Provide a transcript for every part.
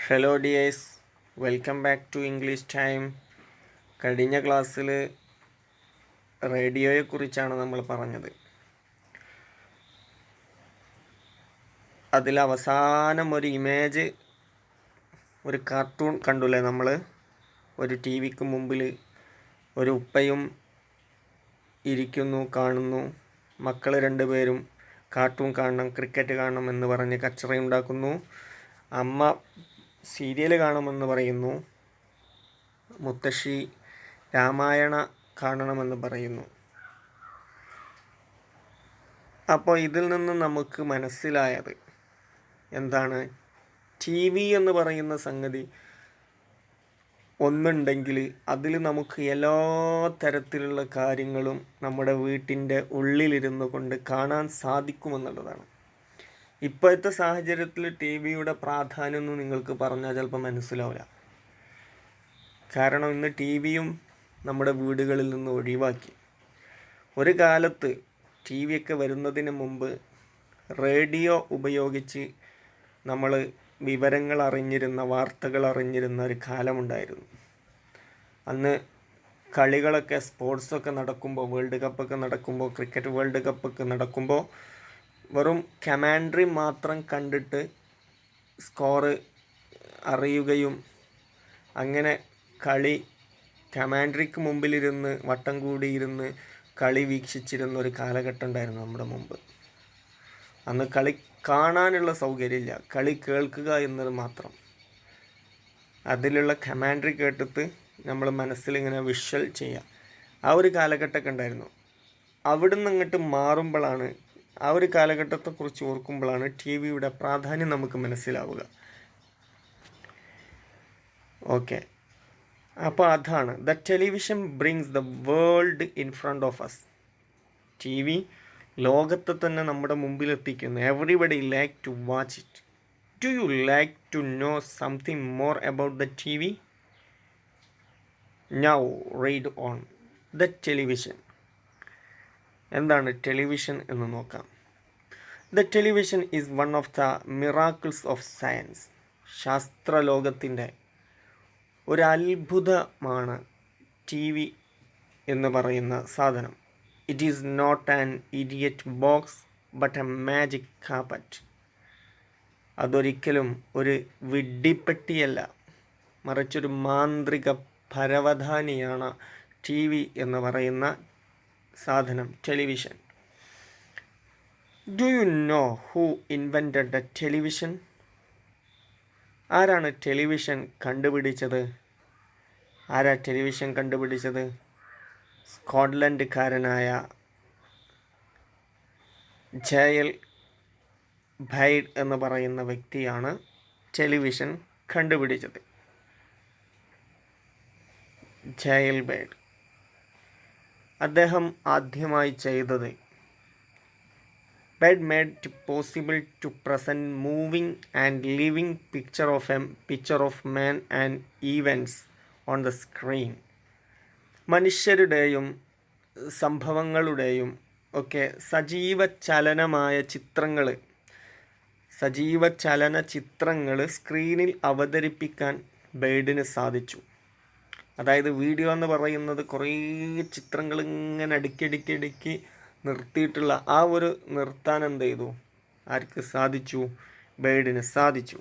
Hello dears, welcome back to English time. കഴിഞ്ഞ ക്ലാസ്സിൽ റേഡിയോയെക്കുറിച്ചാണ് നമ്മൾ പറഞ്ഞത്. അതിൽ അവസാനം ഒരു ഇമേജ്, ഒരു കാർട്ടൂൺ കണ്ടുല്ലേ നമ്മൾ. ഒരു ടി വിക്ക് മുമ്പിൽ ഒരു ഉപ്പയും ഇരിക്കുന്നു, കാണുന്നു. മക്കൾ രണ്ടുപേരും കാർട്ടൂൺ കാണണം, ക്രിക്കറ്റ് കാണണം എന്ന് പറഞ്ഞ് കച്ചറയുണ്ടാക്കുന്നു. അമ്മ സീരിയൽ കാണുമെന്ന് പറയുന്നു. മുത്തശ്ശി രാമായണ കാണണമെന്ന് പറയുന്നു. അപ്പോൾ ഇതിൽ നിന്ന് നമുക്ക് മനസ്സിലായത് എന്താണ്? ടി വി എന്ന് പറയുന്ന സംഗതി ഒന്നുണ്ടെങ്കിൽ അതിൽ നമുക്ക് എല്ലാ തരത്തിലുള്ള കാര്യങ്ങളും നമ്മുടെ വീട്ടിൻ്റെ ഉള്ളിലിരുന്നു കൊണ്ട് കാണാൻ സാധിക്കുമെന്നുള്ളതാണ്. ഇപ്പോഴത്തെ സാഹചര്യത്തിൽ ടി വിയുടെ പ്രാധാന്യമൊന്നും നിങ്ങൾക്ക് പറഞ്ഞാൽ ചിലപ്പോൾ മനസ്സിലാവില്ല. കാരണം ഇന്ന് ടി വിയും നമ്മുടെ വീടുകളിൽ നിന്ന് ഒഴിവാക്കി. ഒരു കാലത്ത് ടി വിയൊക്കെ വരുന്നതിന് മുമ്പ് റേഡിയോ ഉപയോഗിച്ച് നമ്മൾ വിവരങ്ങൾ അറിഞ്ഞിരുന്ന, വാർത്തകൾ അറിഞ്ഞിരുന്ന ഒരു കാലമുണ്ടായിരുന്നു. അന്ന് കളികളൊക്കെ, സ്പോർട്സൊക്കെ നടക്കുമ്പോൾ, വേൾഡ് കപ്പൊക്കെ നടക്കുമ്പോൾ, ക്രിക്കറ്റ് വേൾഡ് കപ്പൊക്കെ നടക്കുമ്പോൾ വെറും കമാൻഡറി മാത്രം കണ്ടിട്ട് സ്കോറ് അറിയുകയും അങ്ങനെ കളി കമാൻഡറിക്ക് മുമ്പിലിരുന്ന് വട്ടം കൂടിയിരുന്ന് കളി വീക്ഷിച്ചിരുന്ന ഒരു കാലഘട്ടം ഉണ്ടായിരുന്നു നമ്മുടെ മുമ്പ്. അന്ന് കളി കാണാനുള്ള സൗകര്യമില്ല, കളി കേൾക്കുക എന്നത് മാത്രം. അതിലുള്ള കമാൻഡറി കേട്ടിട്ട് നമ്മൾ മനസ്സിലിങ്ങനെ വിഷ്വൽ ചെയ്യുക, ആ ഒരു കാലഘട്ടമൊക്കെ ഉണ്ടായിരുന്നു. അവിടുന്ന് അങ്ങോട്ട് മാറുമ്പോഴാണ്, ആ ഒരു കാലഘട്ടത്തെക്കുറിച്ച് ഓർക്കുമ്പോഴാണ് ടി വിയുടെ പ്രാധാന്യം നമുക്ക് മനസ്സിലാവുക. ഓക്കെ, അപ്പോൾ അതാണ് the television brings the world in front of us. T V ലോകത്തെ തന്നെ നമ്മുടെ മുമ്പിൽ എത്തിക്കുന്നു. Everybody like to watch it. Do you like to know something more about the T V? Now read on the television. എന്താണ് television എന്ന് നോക്കാം. The television is one of the miracles of science. ശാസ്ത്രലോകത്തിൻ്റെ ഒരു അത്ഭുതമാണ് T V എന്ന് പറയുന്ന സാധനം. It is not an idiot box but A magic carpet. അതൊരിക്കലും ഒരു വിഡ്ഢിപ്പെട്ടിയല്ല, മറിച്ചൊരു മാന്ത്രിക പരവതാനിയാണ് ടി വി എന്ന് പറയുന്ന സാധനം, television. Do you know who invented the television? ആരാണ് ടെലിവിഷൻ കണ്ടുപിടിച്ചത്? ആരാ ടെലിവിഷൻ കണ്ടുപിടിച്ചത്? സ്കോട്ട്ലൻഡുകാരനായ ജയൽ ബൈഡ് എന്ന് പറയുന്ന വ്യക്തിയാണ് ടെലിവിഷൻ കണ്ടുപിടിച്ചത്. ജയൽ ബൈഡ് അദ്ദേഹം ആദ്യമായി ചെയ്തത്, Bed made it possible to present moving and living picture of man and events on the screen. മനുഷ്യരുടെയും സംഭവങ്ങളുടെയും ഒക്കെ സജീവ ചലനചിത്രങ്ങൾ സ്ക്രീനിൽ അവതരിപ്പിക്കാൻ ബെയ്ഡിന് സാധിച്ചു. അതായത് വീഡിയോ എന്ന് പറയുന്നത് കുറേ ചിത്രങ്ങൾ ഇങ്ങനെ അടുക്കി നിർത്തിയിട്ടുള്ള ആ ഒരു നിർത്താൻ എന്ത് ചെയ്തു? ആർക്ക് സാധിച്ചു? ബെയ്ഡിന് സാധിച്ചു.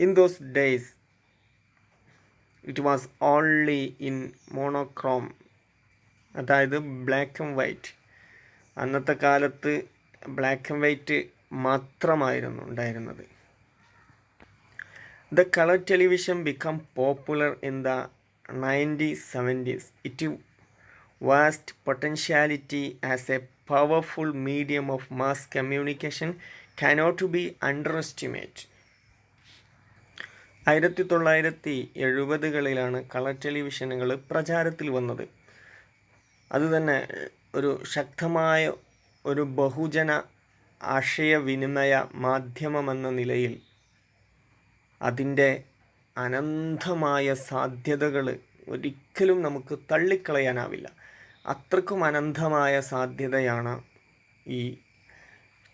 In those days it was only in monochrome, അതായത് ബ്ലാക്ക് ആൻഡ് വൈറ്റ്. അന്നത്തെ കാലത്ത് ബ്ലാക്ക് ആൻഡ് വൈറ്റ് മാത്രമായിരുന്നു ഉണ്ടായിരുന്നത്. The colour television become popular in the 1970s. It vast potentiality as a powerful medium of mass communication cannot be underestimated. 1970-കളിലാണ് colour ടെലിവിഷനുകൾ പ്രചാരത്തിൽ വന്നത്. അതുതന്നെ ഒരു ശക്തമായ ഒരു ബഹുജന ആശയവിനിമയ മാധ്യമമെന്ന നിലയിൽ അതിൻ്റെ അനന്തമായ സാധ്യതകൾ ഒരിക്കലും നമുക്ക് തള്ളിക്കളയാനാവില്ല. അത്രക്കും അനന്തമായ സാധ്യതയാണ് ഈ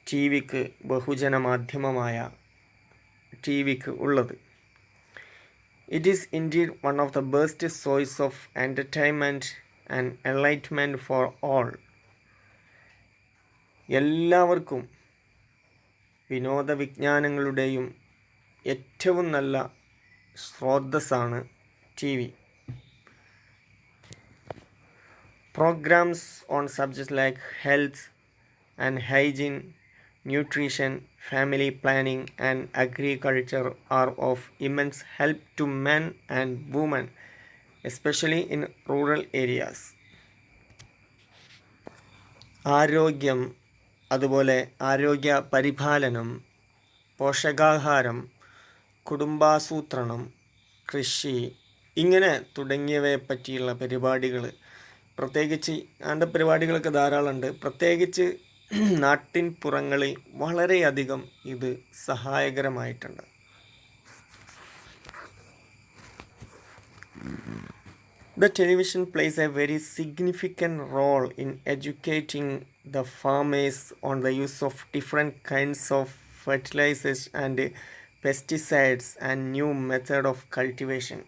ടി വിക്ക്, ബഹുജന മാധ്യമമായ ടി വിക്ക് ഉള്ളത്. It is indeed one of the best source of entertainment and enlightenment for all. എല്ലാവർക്കും വിനോദ വിജ്ഞാനങ്ങളുടെയും ഏറ്റവും നല്ല സ്രോതസ്സാണ് T V. Programs on subjects like health and hygiene, nutrition, family planning, and agriculture are of immense help to men and women, especially in rural areas. ആരോഗ്യം, അതുപോലെ ആരോഗ്യ പരിപാലനം, പോഷകാഹാരം, കുടുംബാസൂത്രണം, കൃഷി ഇങ്ങനെ തുടങ്ങിയവയെ പറ്റിയുള്ള പരിപാടികൾ, പ്രത്യേകിച്ച് അങ്ങനത്തെ പരിപാടികളൊക്കെ ധാരാളമുണ്ട്. പ്രത്യേകിച്ച് നാട്ടിൻ പുറങ്ങളിൽ വളരെയധികം ഇത് സഹായകരമായിട്ടുണ്ട്. The television plays a very significant role in educating the farmers on the use of different kinds of fertilizers and pesticides and new method of cultivation.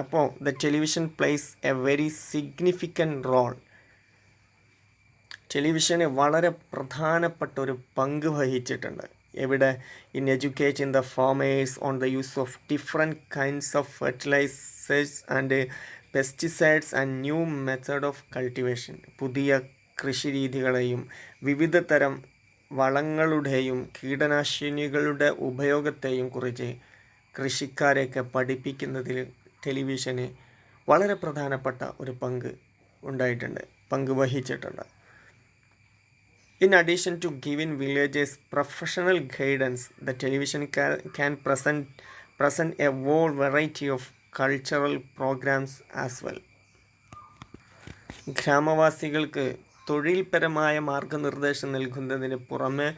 അപ്പോൾ the television plays a very significant role. ടെലിവിഷന് വളരെ പ്രധാനപ്പെട്ട ഒരു പങ്ക് വഹിച്ചിട്ടുണ്ട്. എവിടെ? In educating the farmers on the use of different kinds of fertilisers and pesticides and new method of cultivation. പുതിയ കൃഷിരീതികളെയും വിവിധ തരം വളങ്ങളുടെയും കീടനാശിനികളുടെ ഉപയോഗത്തെയും കുറിച്ച് കൃഷിക്കാരെയൊക്കെ പഠിപ്പിക്കുന്നതിൽ ടെലിവിഷന് വളരെ പ്രധാനപ്പെട്ട ഒരു പങ്ക് വഹിച്ചിട്ടുണ്ട്. In addition to giving villagers professional guidance, the television can present a wide variety of cultural programs as well. ഗ്രാമവാസികൾക്ക് തൊഴിൽപരമായ മാർഗനിർദ്ദേശം നൽകുന്നതിന് പുറമെ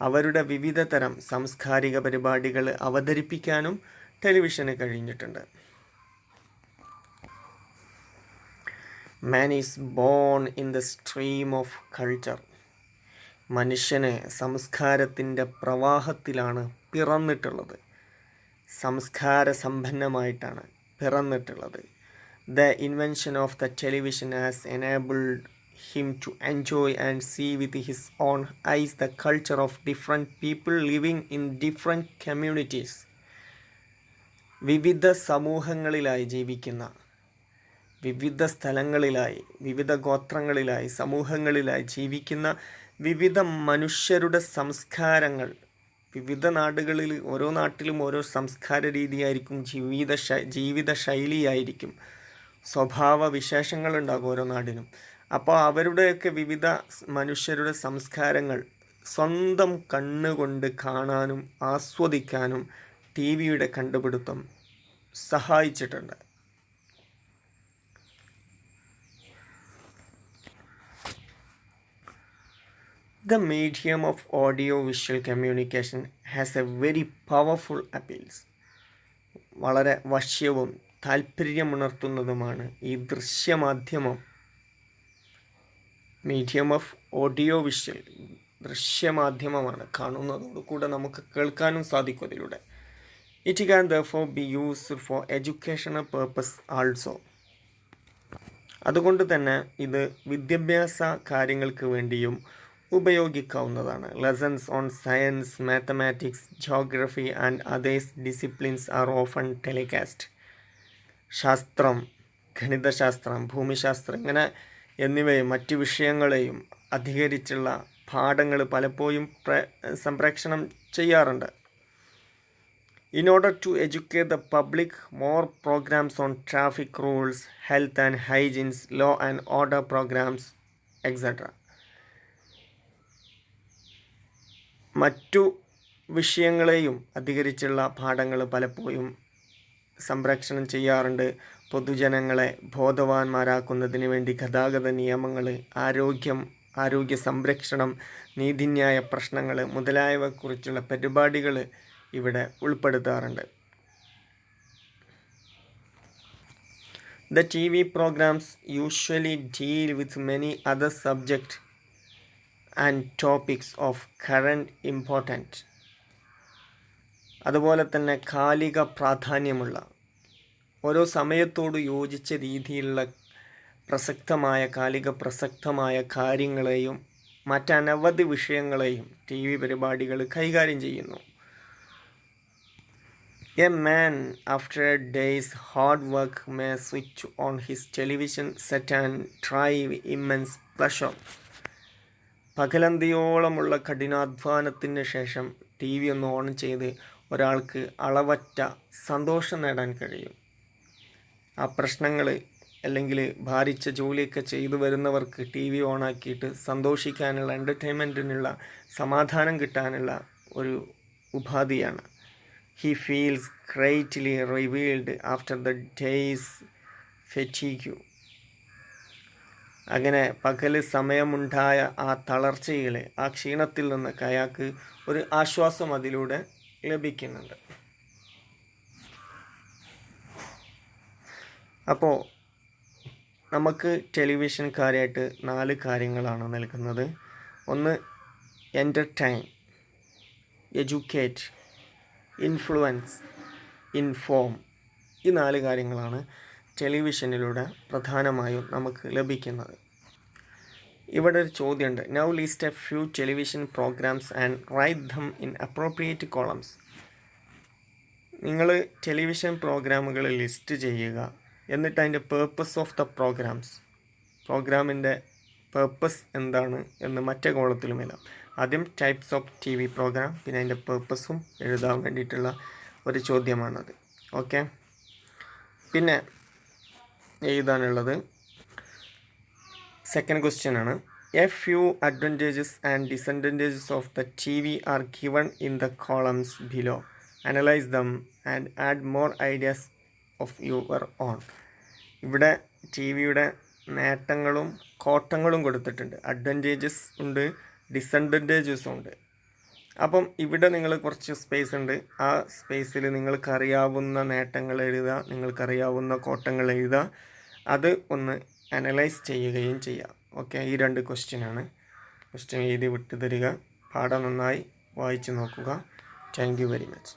അവരുടെ വിവിധ തരം സാംസ്കാരിക പരിപാടികൾ അവതരിപ്പിക്കാനും ടെലിവിഷന് കഴിഞ്ഞിട്ടുണ്ട്. Man is born in the stream of culture. മനുഷ്യന് സംസ്കാരത്തിൻ്റെ പ്രവാഹത്തിലാണ് പിറന്നിട്ടുള്ളത്. സംസ്കാര സമ്പന്നമായിട്ടാണ് പിറന്നിട്ടുള്ളത്. The invention of the television has enabled him to enjoy and see with his own eyes the culture of different people living in different communities. വിവിധ സമൂഹങ്ങളിലായി ജീവിക്കുന്ന, വിവിധ സ്ഥലങ്ങളിലായി, വിവിധ ഗോത്രങ്ങളിലായി, സമൂഹങ്ങളിലായി ജീവിക്കുന്ന വിവിധ മനുഷ്യരുടെ സംസ്കാരങ്ങൾ, വിവിധ നാടുകളിൽ ഓരോ നാട്ടിലും ഓരോ സംസ്കാര രീതിയായിരിക്കും, ജീവിത ശൈലിയായിരിക്കും, സ്വഭാവ വിശേഷങ്ങളുണ്ടാകും ഓരോ നാടിനും. അപ്പോൾ അവരുടെയൊക്കെ വിവിധ മനുഷ്യരുടെ സംസ്കാരങ്ങൾ സ്വന്തം കണ്ണുകൊണ്ട് കാണാനും ആസ്വദിക്കാനും ടി വിയുടെ കണ്ടുപിടുത്തം സഹായിച്ചിട്ടുണ്ട്. The medium of audio-visual communication has a very powerful appeals. വളരെ വശ്യവും താല്പര്യമുണർത്തുന്നതുമാണ് ഈ ദൃശ്യമാധ്യമം. മീഡിയം ഓഫ് ഓഡിയോ വിഷ്വൽ ദൃശ്യമാധ്യമമാണ്. കാണുന്നതോടുകൂടെ നമുക്ക് കേൾക്കാനും സാധിക്കും അതിലൂടെ. It can therefore be used for educational purpose also. അതുകൊണ്ട് തന്നെ ഇത് വിദ്യാഭ്യാസ കാര്യങ്ങൾക്ക് വേണ്ടിയും ഉപയോഗിക്കാവുന്നതാണ്. Lessons on science, mathematics, geography and others disciplines are often telecast. ശാസ്ത്രം, ഗണിതശാസ്ത്രം, ഭൂമിശാസ്ത്രം ഇങ്ങനെ എന്നിവയും മറ്റ് വിഷയങ്ങളെയും അധികരിച്ചുള്ള പാഠങ്ങൾ പലപ്പോഴും സംപ്രേഷണം ചെയ്യാറുണ്ട്. In order to educate the public, more programs on traffic rules, health and hygiene, law and order programs, etc. മറ്റു വിഷയങ്ങളെയും അധികരിച്ചുള്ള പാഠങ്ങൾ പലപ്പോഴും സംപ്രേഷണം ചെയ്യാറുണ്ട്. പൊതുജനങ്ങളെ ബോധവാന്മാരാക്കുന്നതിന് വേണ്ടി ഗതാഗത നിയമങ്ങൾ, ആരോഗ്യ സംരക്ഷണം, നീതിന്യായ പ്രശ്നങ്ങൾ മുതലായവയെക്കുറിച്ചുള്ള പരിപാടികൾ ഇവിടെ ഉൾപ്പെടുത്താറുണ്ട്. The TV programs usually deal with many other subjects and topics of current importance. അതുപോലെ തന്നെ കാലിക പ്രാധാന്യമുള്ള ഓരോ സമയത്തോട് യോജിച്ച രീതിയിലുള്ള കാലിക പ്രസക്തമായ കാര്യങ്ങളെയും മറ്റനവധി വിഷയങ്ങളെയും ടി വി പരിപാടികൾ കൈകാര്യം ചെയ്യുന്നു. A man after a day's hard work may switch on his television set and drive immense pleasure. പകലന്തിയോളമുള്ള കഠിനാധ്വാനത്തിന് ശേഷം ടി വി ഒന്ന് ഓൺ ചെയ്ത് ഒരാൾക്ക് അളവറ്റ സന്തോഷം നേടാൻ കഴിയും. ആ പ്രശ്നങ്ങൾ അല്ലെങ്കിൽ ഭാരിച്ച ജോലിയൊക്കെ ചെയ്തു വരുന്നവർക്ക് ടി വി ഓണാക്കിയിട്ട് സന്തോഷിക്കാനുള്ള, എൻ്റർടൈൻമെൻറ്റിനുള്ള, സമാധാനം കിട്ടാനുള്ള ഒരു ഉപാധിയാണ്. He feels greatly revealed after the days fatigue. അങ്ങനെ പകൽ സമയമുണ്ടായ ആ തളർച്ചയിൽ, ആ ക്ഷീണത്തിൽ നിന്നൊക്കെ അയാൾക്ക് ഒരു ആശ്വാസം അതിലൂടെ ലഭിക്കുന്നുണ്ട്. അപ്പോൾ നമുക്ക് ടെലിവിഷൻകാരായിട്ട് 4 കാര്യങ്ങളാണ് നൽകുന്നത്. ഒന്ന് എൻ്റർടൈൻ, എഡ്യൂക്കേറ്റ്, ഇൻഫ്ലുവൻസ്, ഇൻഫോം. ഈ 4 കാര്യങ്ങളാണ് ടെലിവിഷനിലൂടെ പ്രധാനമായും നമുക്ക് ലഭിക്കുന്നത്. ഇവിടെ ഒരു ചോദ്യമുണ്ട്. Now list a few television programmes and write them in appropriate columns. നിങ്ങൾ ടെലിവിഷൻ പ്രോഗ്രാമുകൾ ലിസ്റ്റ് ചെയ്യുക, എന്നിട്ട് അതിൻ്റെ പേർപ്പസ് ഓഫ് ദ പ്രോഗ്രാമിൻ്റെ പേർപ്പസ് എന്താണ് എന്ന് മറ്റേ കോളത്തിലും എഴുതാം. ആദ്യം types of T V programme, പിന്നെ അതിൻ്റെ പേർപ്പസും എഴുതാൻ വേണ്ടിയിട്ടുള്ള ഒരു ചോദ്യമാണത്. ഓക്കെ, പിന്നെ എഴുതാനുള്ളത് സെക്കൻഡ് ക്വസ്റ്റ്യൻ ആണ്. A few advantages and disadvantages of the T V are given in the columns below. Analyse them and add more ideas of your own. ഇവിടെ ടി വിയുടെ നേട്ടങ്ങളും കോട്ടങ്ങളും കൊടുത്തിട്ടുണ്ട്. അഡ്വാൻറ്റേജസ് ഉണ്ട്, ഡിസഡ്വാൻറ്റേജസും ഉണ്ട്. അപ്പം ഇവിടെ നിങ്ങൾ കുറച്ച് സ്പേസ് ഉണ്ട്. ആ സ്പേസിൽ നിങ്ങൾക്കറിയാവുന്ന നേട്ടങ്ങൾ എഴുതുക, നിങ്ങൾക്കറിയാവുന്ന കോട്ടങ്ങൾ എഴുതുക. അത് ഒന്ന് അനലൈസ് ചെയ്യുകയും ചെയ്യാം. ഓക്കെ, ഈ 2 ക്വസ്റ്റ്യനാണ്. ക്വസ്റ്റ്യൻ എഴുതി വിട്ടു തരിക. പാഠം നന്നായി വായിച്ചു നോക്കുക. Thank you very much.